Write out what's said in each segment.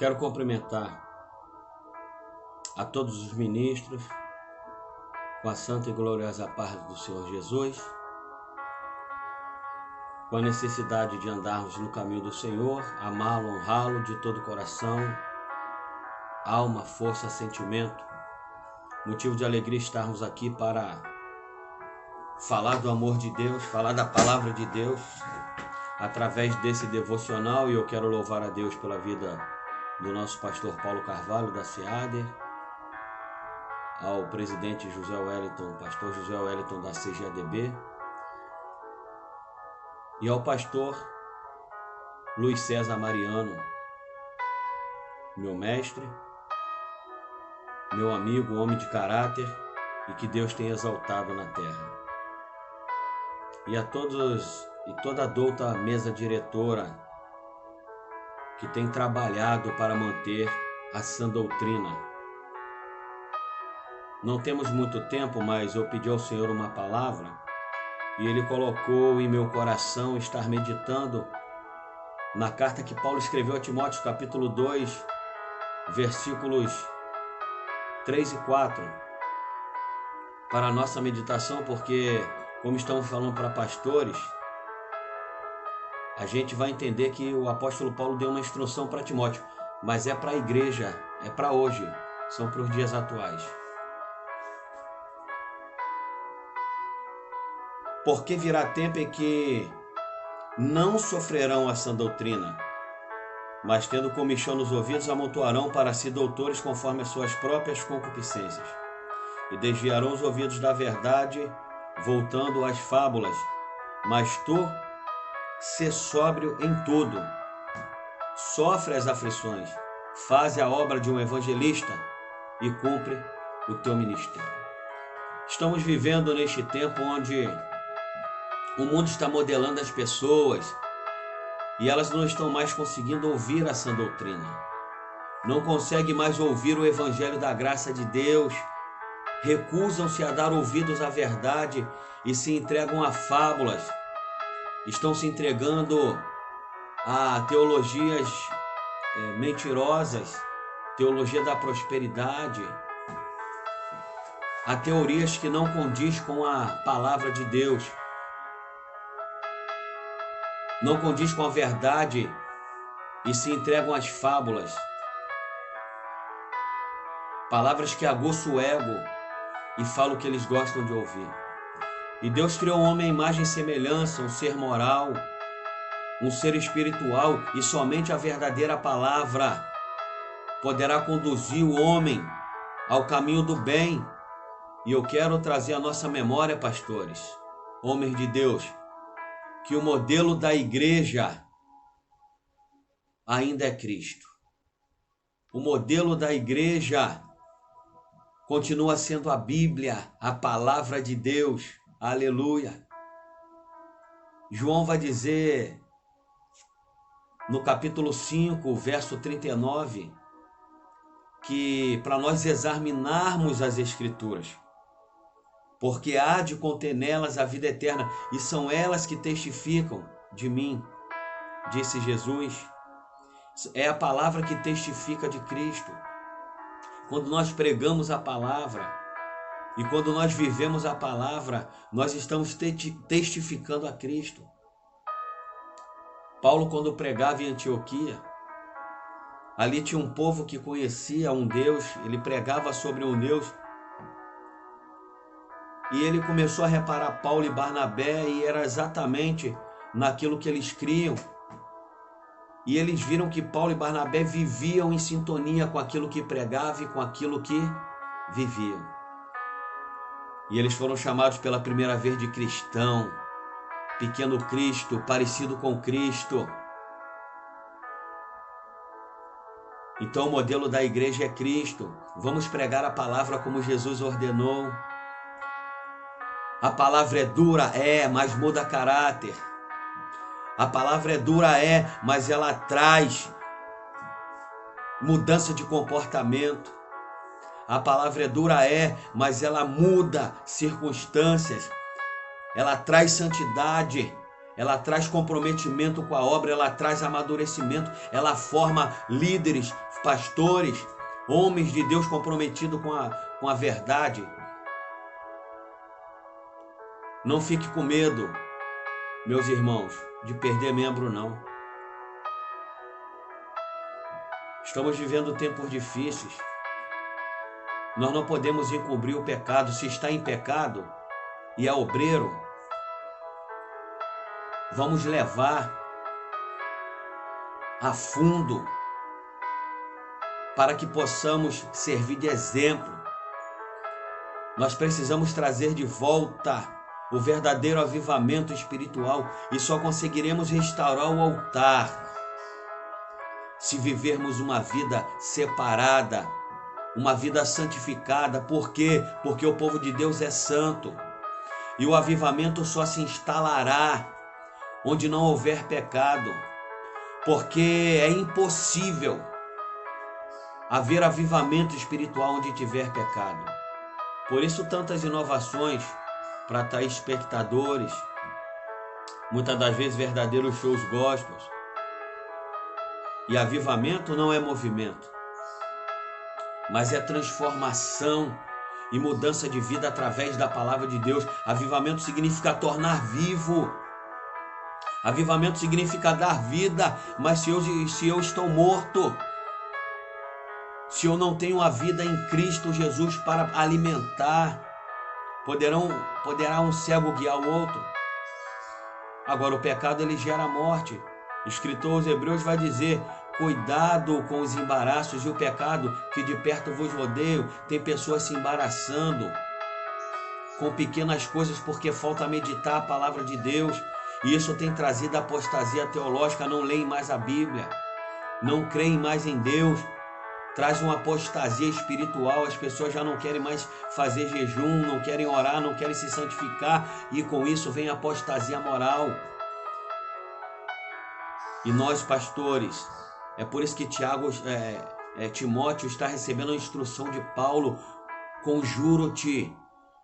Quero cumprimentar a todos os ministros com a santa e gloriosa paz do Senhor Jesus, com a necessidade de andarmos no caminho do Senhor, amá-lo, honrá-lo de todo o coração, alma, força, sentimento. Motivo de alegria estarmos aqui para falar do amor de Deus, falar da palavra de Deus através desse devocional, e eu quero louvar a Deus pela vida do nosso pastor Paulo Carvalho, da SEADER, ao presidente José Wellington, pastor José Wellington da CGADB, e ao pastor Luiz César Mariano, meu mestre, meu amigo, homem de caráter, e que Deus tenha exaltado na terra. E a todos e toda a douta mesa diretora que tem trabalhado para manter a sã doutrina. Não temos muito tempo, mas eu pedi ao Senhor uma palavra e Ele colocou em meu coração estar meditando na carta que Paulo escreveu a Timóteo, capítulo 2, versículos 3 e 4, para a nossa meditação, porque, como estamos falando para pastores, a gente vai entender que o apóstolo Paulo deu uma instrução para Timóteo, mas é para a igreja, é para hoje, são para os dias atuais. Porque virá tempo em que não sofrerão a sã doutrina, mas tendo comichão nos ouvidos, amontoarão para si doutores conforme as suas próprias concupiscências, e desviarão os ouvidos da verdade, voltando às fábulas. Mas tu, sê sóbrio em tudo, sofre as aflições, faze a obra de um evangelista e cumpre o teu ministério. Estamos vivendo neste tempo onde o mundo está modelando as pessoas e elas não estão mais conseguindo ouvir a sã doutrina, não conseguem mais ouvir o evangelho da graça de Deus, recusam-se a dar ouvidos à verdade e se entregam a fábulas, estão se entregando a teologias mentirosas, teologia da prosperidade, a teorias que não condiz com a palavra de Deus, não condiz com a verdade e se entregam às fábulas, palavras que aguçam o ego e falam o que eles gostam de ouvir. E Deus criou o homem à imagem e semelhança, um ser moral, um ser espiritual, e somente a verdadeira palavra poderá conduzir o homem ao caminho do bem. E eu quero trazer à nossa memória, pastores, homens de Deus, que o modelo da igreja ainda é Cristo. O modelo da igreja continua sendo a Bíblia, a palavra de Deus. Aleluia. João vai dizer no capítulo 5, verso 39, que para nós examinarmos as Escrituras, porque há de conter nelas a vida eterna, e são elas que testificam de mim, disse Jesus. É a palavra que testifica de Cristo. Quando nós pregamos a palavra e quando nós vivemos a palavra, nós estamos testificando a Cristo. Paulo, quando pregava em Antioquia, ali tinha um povo que conhecia um Deus, ele pregava sobre um Deus, e ele começou a reparar Paulo e Barnabé, e era exatamente naquilo que eles criam. E eles viram que Paulo e Barnabé viviam em sintonia com aquilo que pregava e com aquilo que viviam. E eles foram chamados pela primeira vez de cristão, pequeno Cristo, parecido com Cristo. Então o modelo da igreja é Cristo. Vamos pregar a palavra como Jesus ordenou. A palavra é dura, mas muda caráter. A palavra é dura, mas ela traz mudança de comportamento. A palavra é dura, mas ela muda circunstâncias. Ela traz santidade. ela traz comprometimento com a obra, ela traz amadurecimento, ela forma líderes, pastores, homens de Deus comprometidos com a verdade. Não fique com medo, meus irmãos, de perder membro, não. Estamos vivendo tempos difíceis. Nós não podemos encobrir o pecado. Se está em pecado e é obreiro, vamos levar a fundo para que possamos servir de exemplo. Nós precisamos trazer de volta o verdadeiro avivamento espiritual e só conseguiremos restaurar o altar se vivermos uma vida separada, uma vida santificada. Por quê? Porque o povo de Deus é santo. E o avivamento só se instalará onde não houver pecado. Porque é impossível haver avivamento espiritual onde tiver pecado. Por isso tantas inovações para atrair espectadores. Muitas das vezes verdadeiros shows gospels. E avivamento não é movimento, mas é transformação e mudança de vida através da palavra de Deus. Avivamento significa tornar vivo. Avivamento significa dar vida. Mas se eu estou morto, se eu não tenho a vida em Cristo Jesus para alimentar, poderá um cego guiar o outro? Agora o pecado ele gera morte. O escritor aos Hebreus vai dizer: cuidado com os embaraços e o pecado que de perto vos rodeia. Tem pessoas se embaraçando com pequenas coisas porque falta meditar a palavra de Deus. E isso tem trazido apostasia teológica. Não leem mais a Bíblia, não creem mais em Deus. Traz uma apostasia espiritual. As pessoas já não querem mais fazer jejum, não querem orar, não querem se santificar. E com isso vem a apostasia moral. E nós, pastores, é por isso que Timóteo está recebendo a instrução de Paulo: conjuro-te.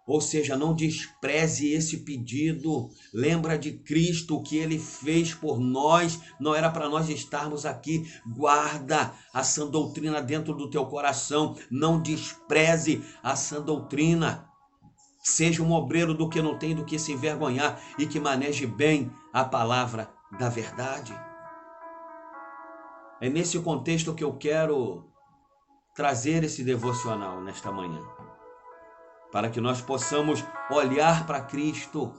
Ou seja, não despreze esse pedido. Lembra de Cristo, o que ele fez por nós. Não era para nós estarmos aqui. Guarda a sã doutrina dentro do teu coração. Não despreze a sã doutrina. Seja um obreiro do que não tem do que se envergonhar e que maneje bem a palavra da verdade. É nesse contexto que eu quero trazer esse devocional nesta manhã, para que nós possamos olhar para Cristo,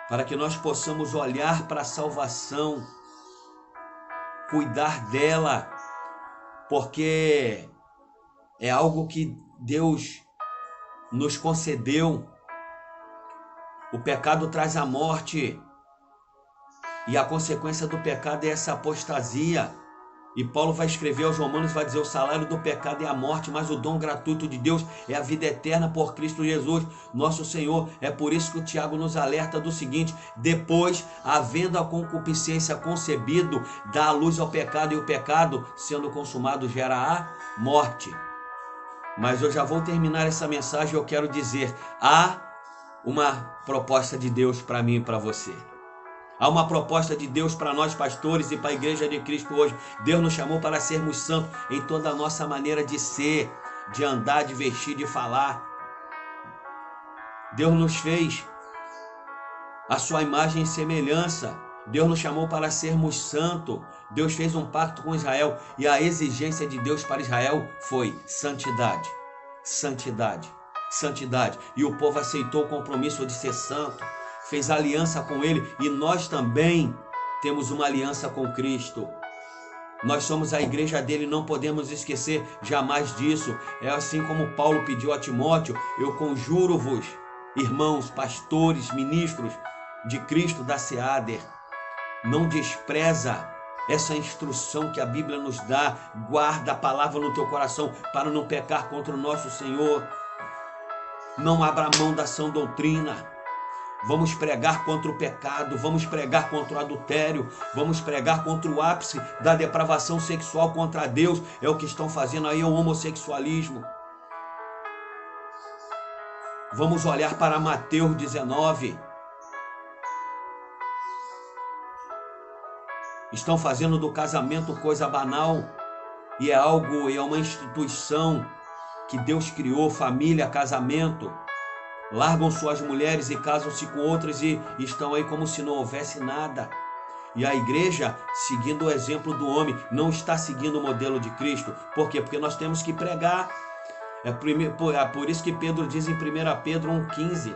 para que nós possamos olhar para a salvação, cuidar dela, porque é algo que Deus nos concedeu. O pecado traz a morte. E a consequência do pecado é essa apostasia. E Paulo vai escrever aos Romanos, vai dizer: o salário do pecado é a morte, mas o dom gratuito de Deus é a vida eterna por Cristo Jesus, nosso Senhor. É por isso que o Tiago nos alerta do seguinte: depois, havendo a concupiscência concebido, dá a luz ao pecado, e o pecado, sendo consumado, gera a morte. Mas eu já vou terminar essa mensagem. Eu quero dizer: há uma proposta de Deus para mim e para você. Há uma proposta de Deus para nós, pastores, e para a igreja de Cristo hoje. Deus nos chamou para sermos santos em toda a nossa maneira de ser, de andar, de vestir, de falar. Deus nos fez a sua imagem e semelhança. Deus nos chamou para sermos santos. Deus fez um pacto com Israel e a exigência de Deus para Israel foi santidade, santidade, santidade. E o povo aceitou o compromisso de ser santo. Fez aliança com ele, e nós também temos uma aliança com Cristo. Nós somos a igreja dele, não podemos esquecer jamais disso. É assim como Paulo pediu a Timóteo: eu conjuro-vos, irmãos, pastores, ministros de Cristo da SEADER, não despreza essa instrução que a Bíblia nos dá. Guarda a palavra no teu coração para não pecar contra o nosso Senhor. Não abra mão da sã doutrina. Vamos pregar contra o pecado, vamos pregar contra o adultério, vamos pregar contra o ápice da depravação sexual contra Deus. É o que estão fazendo aí, o homossexualismo. Vamos olhar para Mateus 19. Estão fazendo do casamento coisa banal. E é uma instituição que Deus criou, família, casamento. Largam suas mulheres e casam-se com outras e estão aí como se não houvesse nada. E a igreja, seguindo o exemplo do homem, não está seguindo o modelo de Cristo. Por quê? Porque nós temos que pregar. É por isso que Pedro diz em 1 Pedro 1,15.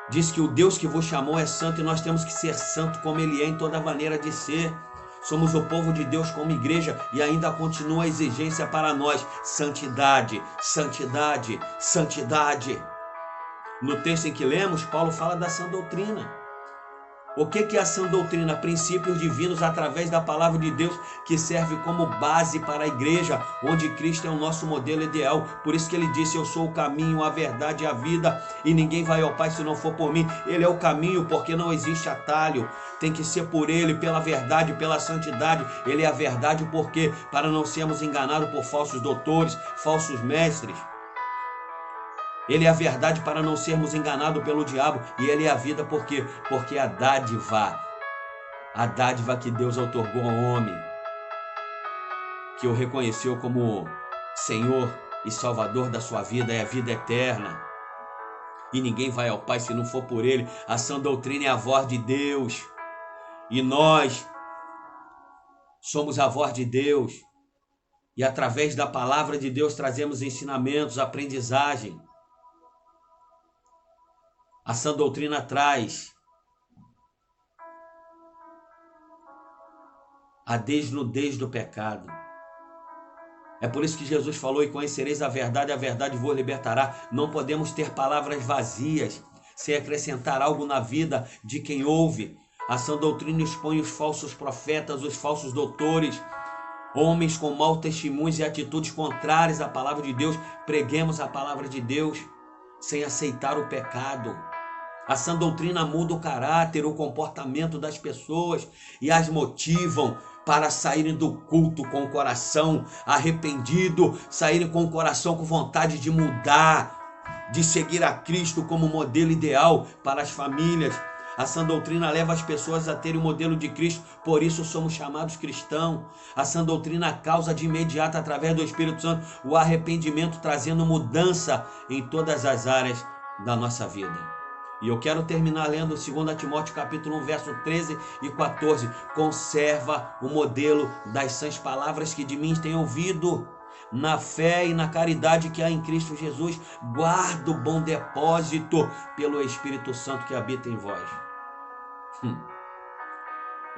Diz que o Deus que vos chamou é santo e nós temos que ser santo como Ele é em toda maneira de ser. Somos o povo de Deus como igreja e ainda continua a exigência para nós. Santidade, santidade, santidade. No texto em que lemos, Paulo fala da sã doutrina. O que é a sã doutrina? Princípios divinos através da palavra de Deus que serve como base para a igreja, onde Cristo é o nosso modelo ideal. Por isso que ele disse, eu sou o caminho, a verdade e a vida, e ninguém vai ao Pai se não for por mim. Ele é o caminho porque não existe atalho. Tem que ser por ele, pela verdade, pela santidade. Ele é a verdade porque para não sermos enganados por falsos doutores, falsos mestres. Ele é a verdade para não sermos enganados pelo diabo. E ele é a vida porque a dádiva que Deus outorgou ao homem, que o reconheceu como Senhor e Salvador da sua vida, é a vida eterna. E ninguém vai ao Pai se não for por ele. A sã doutrina é a voz de Deus. E nós somos a voz de Deus. E através da palavra de Deus trazemos ensinamentos, aprendizagem. A sã doutrina traz a desnudez do pecado. É por isso que Jesus falou, e conhecereis a verdade vos libertará. Não podemos ter palavras vazias, sem acrescentar algo na vida de quem ouve. A sã doutrina expõe os falsos profetas, os falsos doutores, homens com maus testemunhos e atitudes contrárias à palavra de Deus. Preguemos a palavra de Deus sem aceitar o pecado. A sã doutrina muda o caráter, o comportamento das pessoas e as motivam para saírem do culto com o coração arrependido, saírem com o coração com vontade de mudar, de seguir a Cristo como modelo ideal para as famílias. A sã doutrina leva as pessoas a terem o modelo de Cristo, por isso somos chamados cristãos. A sã doutrina causa de imediato, através do Espírito Santo, o arrependimento, trazendo mudança em todas as áreas da nossa vida. E eu quero terminar lendo 2 Timóteo capítulo 1, verso 13 e 14. Conserva o modelo das sãs palavras que de mim tem ouvido, na fé e na caridade que há em Cristo Jesus. Guarda o bom depósito pelo Espírito Santo que habita em vós.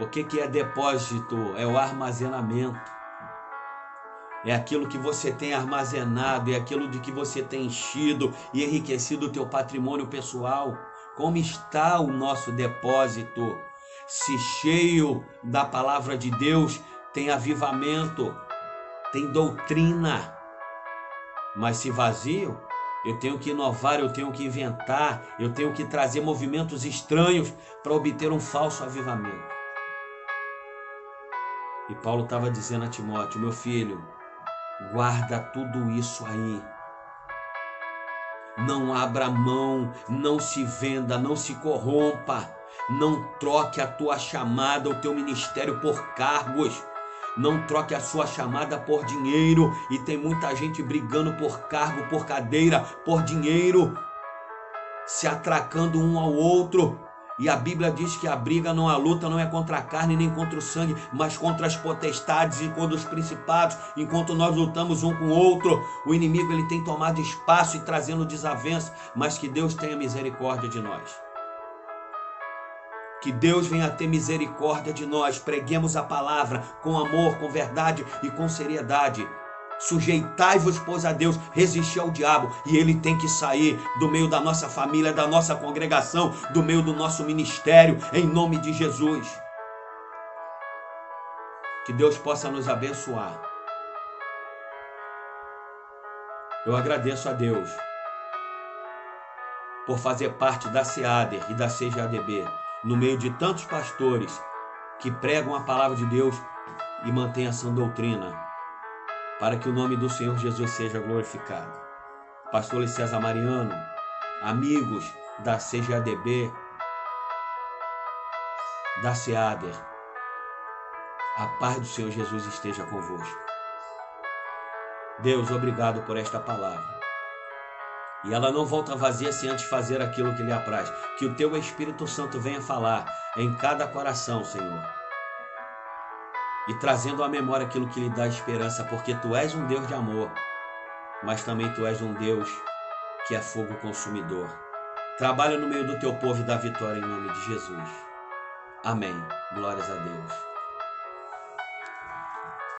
O que é depósito? É o armazenamento. É aquilo que você tem armazenado, é aquilo de que você tem enchido e enriquecido o teu patrimônio pessoal. Como está o nosso depósito? Se cheio da palavra de Deus, tem avivamento, tem doutrina. Mas se vazio, eu tenho que inovar, eu tenho que inventar, eu tenho que trazer movimentos estranhos para obter um falso avivamento. E Paulo estava dizendo a Timóteo, meu filho, guarda tudo isso aí. Não abra mão, não se venda, não se corrompa. Não troque a tua chamada, o teu ministério por cargos. Não troque a sua chamada por dinheiro. E tem muita gente brigando por cargo, por cadeira, por dinheiro, se atracando um ao outro. E a Bíblia diz que a briga, não, a luta não é contra a carne nem contra o sangue, mas contra as potestades e contra os principados. Enquanto nós lutamos um com o outro, o inimigo ele tem tomado espaço e trazendo desavença, mas que Deus tenha misericórdia de nós. Que Deus venha ter misericórdia de nós. Preguemos a palavra com amor, com verdade e com seriedade. Sujeitai-vos, pois, a Deus, resistir ao diabo, e ele tem que sair do meio da nossa família, da nossa congregação, do meio do nosso ministério, em nome de Jesus. Que Deus possa nos abençoar. Eu agradeço a Deus por fazer parte da SEADER e da CGADB, no meio de tantos pastores que pregam a palavra de Deus e mantêm a sã doutrina, para que o nome do Senhor Jesus seja glorificado. Pastor César Mariano, amigos da CGADB, da SEADER. A paz do Senhor Jesus esteja convosco. Deus, obrigado por esta palavra. E ela não volta vazia sem antes fazer aquilo que lhe apraz. Que o teu Espírito Santo venha falar em cada coração, Senhor. E trazendo à memória aquilo que lhe dá esperança, porque tu és um Deus de amor, mas também tu és um Deus que é fogo consumidor. Trabalha no meio do teu povo e dá vitória em nome de Jesus. Amém. Glórias a Deus.